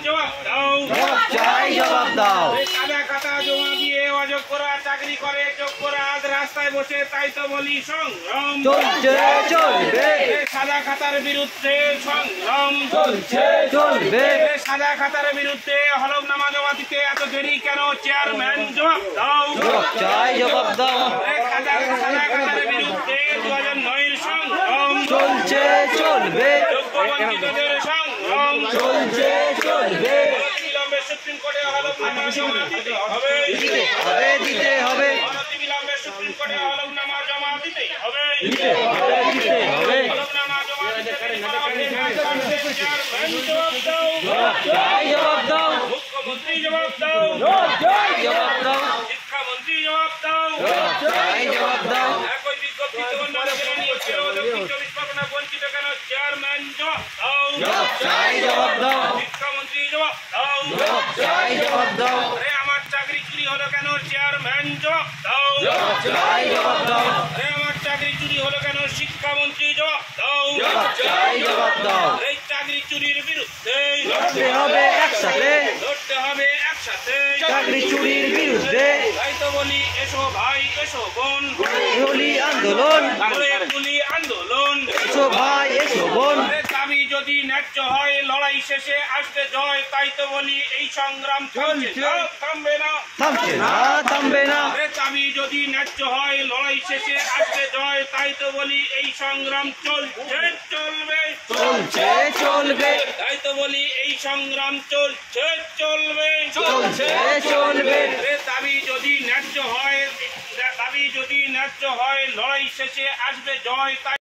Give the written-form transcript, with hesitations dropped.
জবাব দাও, চাই জবাব দাও। সাদা খাতা জমা দিয়ে অযোগ্যরা চাকরি করে, যোগ্যরা আজ রাস্তায় বসে, তাই তো বলি সংগ্রাম চলছে চলবে, সাদা খাতার বিরুদ্ধে সংগ্রাম চলছে চলবে, সাদা খাতার বিরুদ্ধে হলফনামা জমা দিতে এত দেরি কেন? চেয়ারম্যান জবাব দাও, চাই জবাব দাও। সাদা খাতার বিরুদ্ধে 2009 সংগ্রাম চলছে চলবে, যোগ্য বঞ্চিতদের সংগ্রাম চলছে চলবে, বিলম্বে সুপ্রিম কোর্টে হলফনামা জমা দিতে হবে, দিতে হবে দিতে হবে, বিলম্বে সুপ্রিম কোর্টে হলফনামা জমা দিতে হবে, দিতে হবে দিতে হবে, হলফনামা জমা দিতে দেরি করা হলে চেয়ারম্যান জবাব দাও, চাই জবাব দাও, মুখ্যমন্ত্রী জবাব দাও, চাই জবাব দাও, শিক্ষামন্ত্রী জবাব দাও, চাই জবাব দাও, একই বিজ্ঞপ্তিতে অন্যান্য জেলা নিয়োগ ছেড়েও দক্ষিণ 24 পরগনা বঞ্চিত কেন? চেয়ারম্যান জবাব দাও, চাই জবাব দাও, শিক্ষামন্ত্রী জবাব দাও, চাই জবাব দাও, আরে আমার চাকরি চুরি হলো কেন? চেয়ারম্যান জবাব দাও, চাই জবাব দাও, আরে আমার চাকরি চুরি হলো কেন? শিক্ষামন্ত্রী জবাব দাও, চাই জবাব দাও। এই চাকরি চুরির বিরুদ্ধে লড়তে হবে একসাথে, লড়তে হবে একসাথে, চাকরি চুরির বিরুদ্ধে, তাই তো বলি এসো ভাই এসো বোন, হলি আন্দোলন, তুলি আন্দোলন, এসো ভাই এসো বোন, দাবি যদি ন্যায্য হয় লড়াই শেষে আসবে জয়, তাই তো বলি এই সংগ্রাম চলছে থামবে না, থামছে না থামবে না, দাবি যদি ন্যায্য হয় লড়াই শেষে আসবে জয়, তাই তো বলি এই সংগ্রাম চলছে চলবে, চলছে চলবে, তাই তো বলি এই সংগ্রাম চলছে চলবে, চলছে চলবে, দাবি যদি ন্যায্য হয় লড়াই শেষে আসবে জয়, তাই